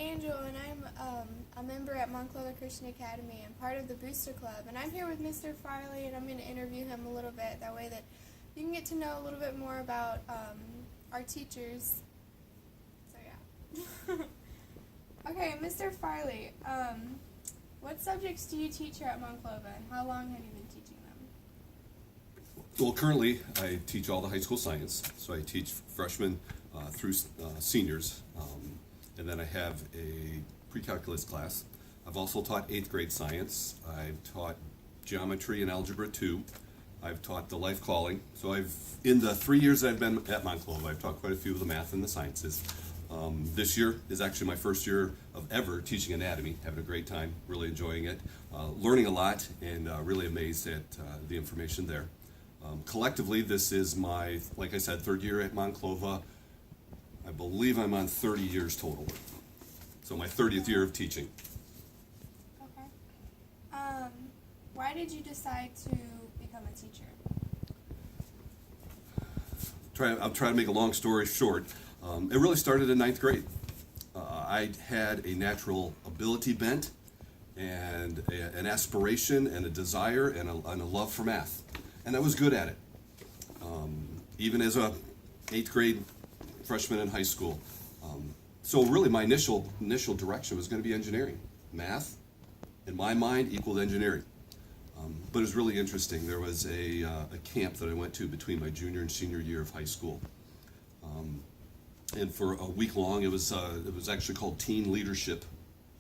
Angel, and I'm a member at Monclova Christian Academy and part of the Booster Club. And I'm here with Mr. Farley, and I'm going to interview him a little bit. That way that you can get to know a little bit more about our teachers. So, yeah. Okay, Mr. Farley, what subjects do you teach here at Monclova, and how long have you been teaching them? Well, currently I teach all the high school science, so I teach freshmen through seniors, and then I have a pre-calculus class. I've also taught 8th grade science. I've taught geometry and algebra 2. I've taught the life calling. So in the 3 years that I've been at Monclova, I've taught quite a few of the math and the sciences. This year is actually my first year of ever teaching anatomy, having a great time, really enjoying it, learning a lot, and really amazed at the information there. Collectively, this is my, like I said, 3rd year at Monclova. I believe I'm on 30 years total. So my 30th year of teaching. Okay. Why did you decide to become a teacher? I'll try to make a long story short. It really started in 9th grade. I had a natural ability bent and an aspiration and a desire and a love for math. And I was good at it. Even as a 8th grade freshman in high school. So really my initial direction was going to be engineering. Math, in my mind, equaled engineering. But it was really interesting. There was a camp that I went to between my junior and senior year of high school. And for a week long, it was actually called Teen Leadership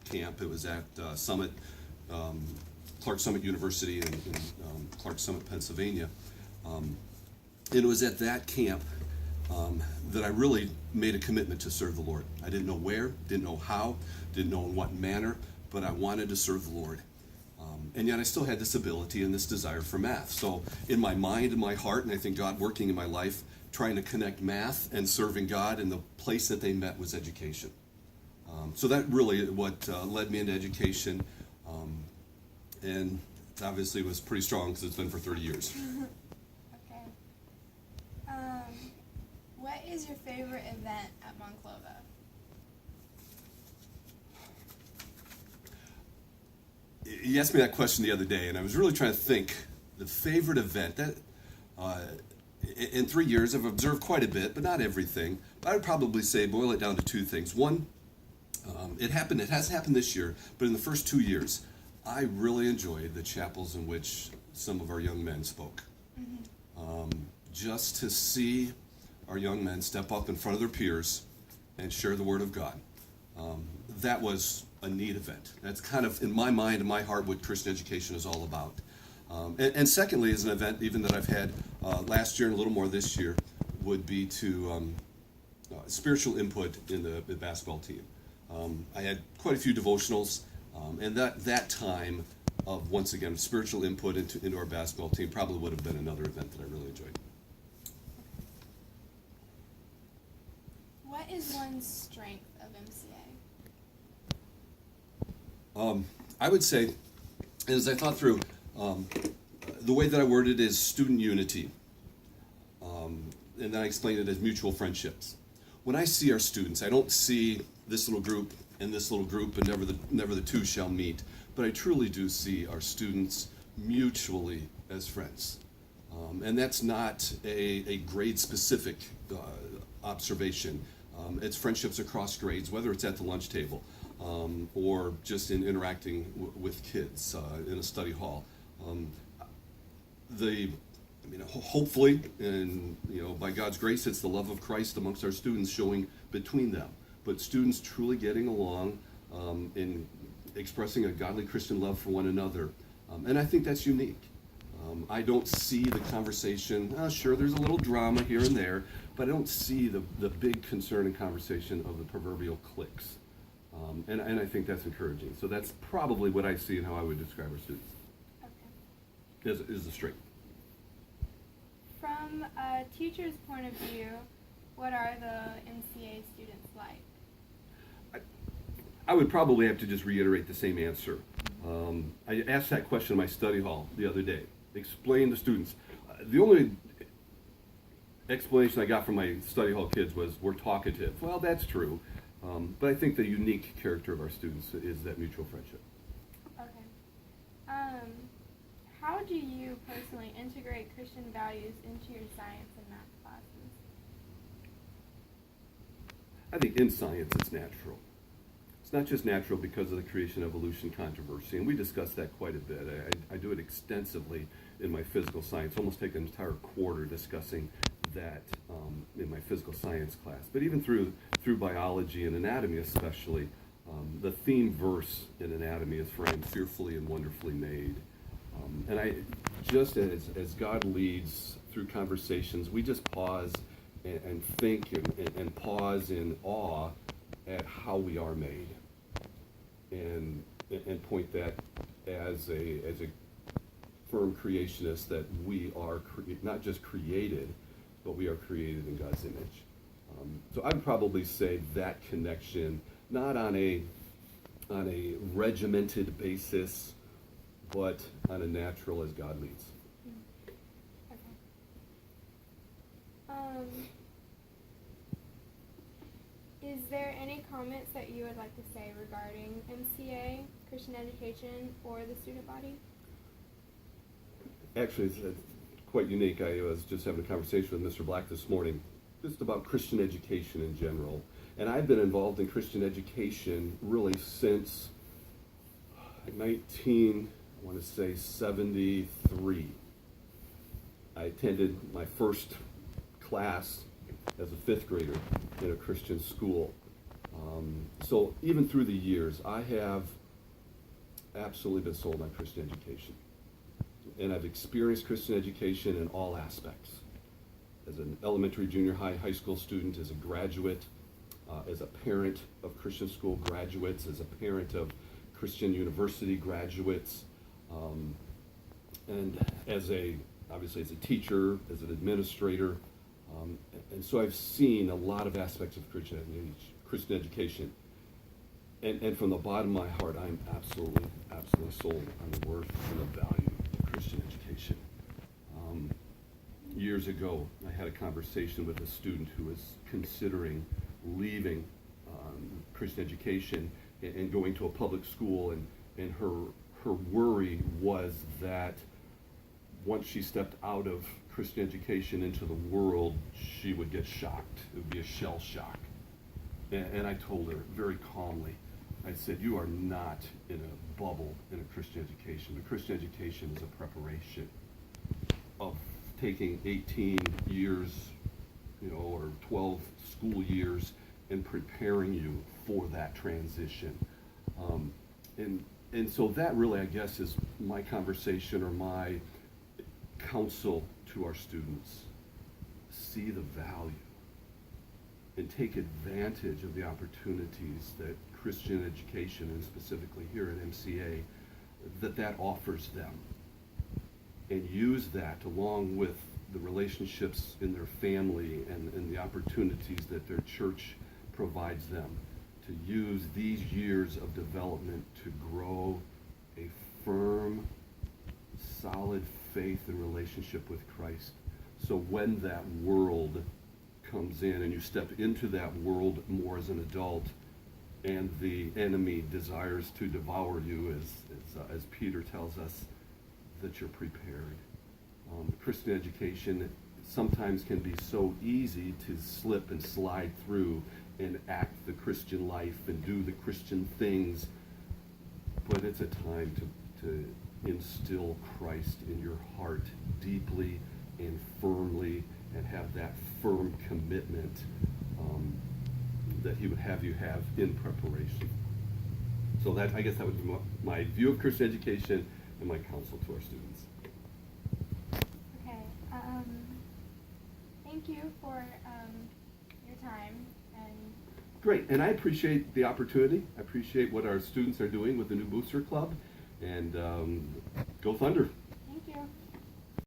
Camp. It was at Clark Summit University in Clark Summit, Pennsylvania. And it was at that camp that I really made a commitment to serve the Lord. I didn't know where, didn't know how, didn't know in what manner, but I wanted to serve the Lord. And yet I still had this ability and this desire for math. So in my mind and my heart, and I think God working in my life, trying to connect math and serving God, and the place that they met was education. So that really what led me into education, and obviously was pretty strong because it's been for 30 years. Okay. What is your favorite event at Monclova? You asked me that question the other day, and I was really trying to think the favorite event. That in 3 years, I've observed quite a bit, but not everything. But I would probably say boil it down to 2 things. One, it has happened this year, but in the first 2 years, I really enjoyed the chapels in which some of our young men spoke. Mm-hmm. Just to see our young men step up in front of their peers and share the Word of God. That was a neat event. That's kind of, in my mind and my heart, what Christian education is all about. And secondly, is an event even that I've had last year and a little more this year, would be to spiritual input in the basketball team. I had quite a few devotionals, and that time of, once again, spiritual input into our basketball team probably would have been another event that I really enjoyed. What is one's strength of MCA? I would say, as I thought through, the way that I worded it is student unity. And then I explained it as mutual friendships. When I see our students, I don't see this little group and this little group and never the two shall meet, but I truly do see our students mutually as friends. And that's not a grade-specific observation. It's friendships across grades, whether it's at the lunch table or just in interacting with kids in a study hall. Hopefully, and by God's grace, it's the love of Christ amongst our students showing between them. But students truly getting along in expressing a godly Christian love for one another. And I think that's unique. I don't see the conversation, sure, there's a little drama here and there, but I don't see the big concern and conversation of the proverbial cliques. And I think that's encouraging. So that's probably what I see and how I would describe our students. Okay. Is the strength. From a teacher's point of view, what are the MCA students like? I would probably have to just reiterate the same answer. I asked that question in my study hall the other day. Explain to students. The only explanation I got from my study hall kids was, we're talkative. Well, that's true. But I think the unique character of our students is that mutual friendship. Okay. How do you personally integrate Christian values into your science and math classes? I think in science it's natural. It's not just natural because of the creation-evolution controversy, and we discuss that quite a bit. I do it extensively in my physical science, almost take an entire quarter discussing that in my physical science class. But even through biology and anatomy especially, the theme verse in anatomy is for I am fearfully and wonderfully made. And I just as God leads through conversations, we just pause and think and pause in awe at how we are made, and point that as a firm creationist that we are not just created, but we are created in God's image. So I'd probably say that connection, not on a regimented basis, but on a natural as God leads. Okay. Is there any comments that you would like to say regarding MCA, Christian education, or the student body? Actually, it's quite unique. I was just having a conversation with Mr. Black this morning, just about Christian education in general. And I've been involved in Christian education really since 1973. I attended my first class as a fifth grader in a Christian school. So even through the years, I have absolutely been sold on Christian education. And I've experienced Christian education in all aspects. As an elementary, junior high, high school student, as a graduate, as a parent of Christian school graduates, as a parent of Christian university graduates, and obviously as a teacher, as an administrator. And so I've seen a lot of aspects of Christian education. And from the bottom of my heart, I'm absolutely sold on the worth and the value of Christian education. Years ago, I had a conversation with a student who was considering leaving Christian education and going to a public school, and her worry was that once she stepped out of Christian education into the world, she would get shocked. It would be a shell shock. And I told her very calmly, I said, you are not in a bubble in a Christian education. The Christian education is a preparation of taking 18 years, or 12 school years and preparing you for that transition. And so that really, I guess, is my conversation or my counsel to our students. See the value and take advantage of the opportunities that Christian education, and specifically here at MCA, that offers them. And use that along with the relationships in their family and the opportunities that their church provides them, to use these years of development to grow a firm, solid faith and relationship with Christ. So when that world comes in and you step into that world more as an adult, and the enemy desires to devour you, as Peter tells us, that you're prepared. Christian education sometimes can be so easy to slip and slide through and act the Christian life and do the Christian things, but it's a time to instill Christ in your heart deeply and firmly, and have that firm commitment that he would have you have in preparation. So I guess that would be my view of Christian education and my counsel to our students. Okay. Thank you for your time. Great, and I appreciate the opportunity. I appreciate what our students are doing with the new Booster Club, and go Thunder.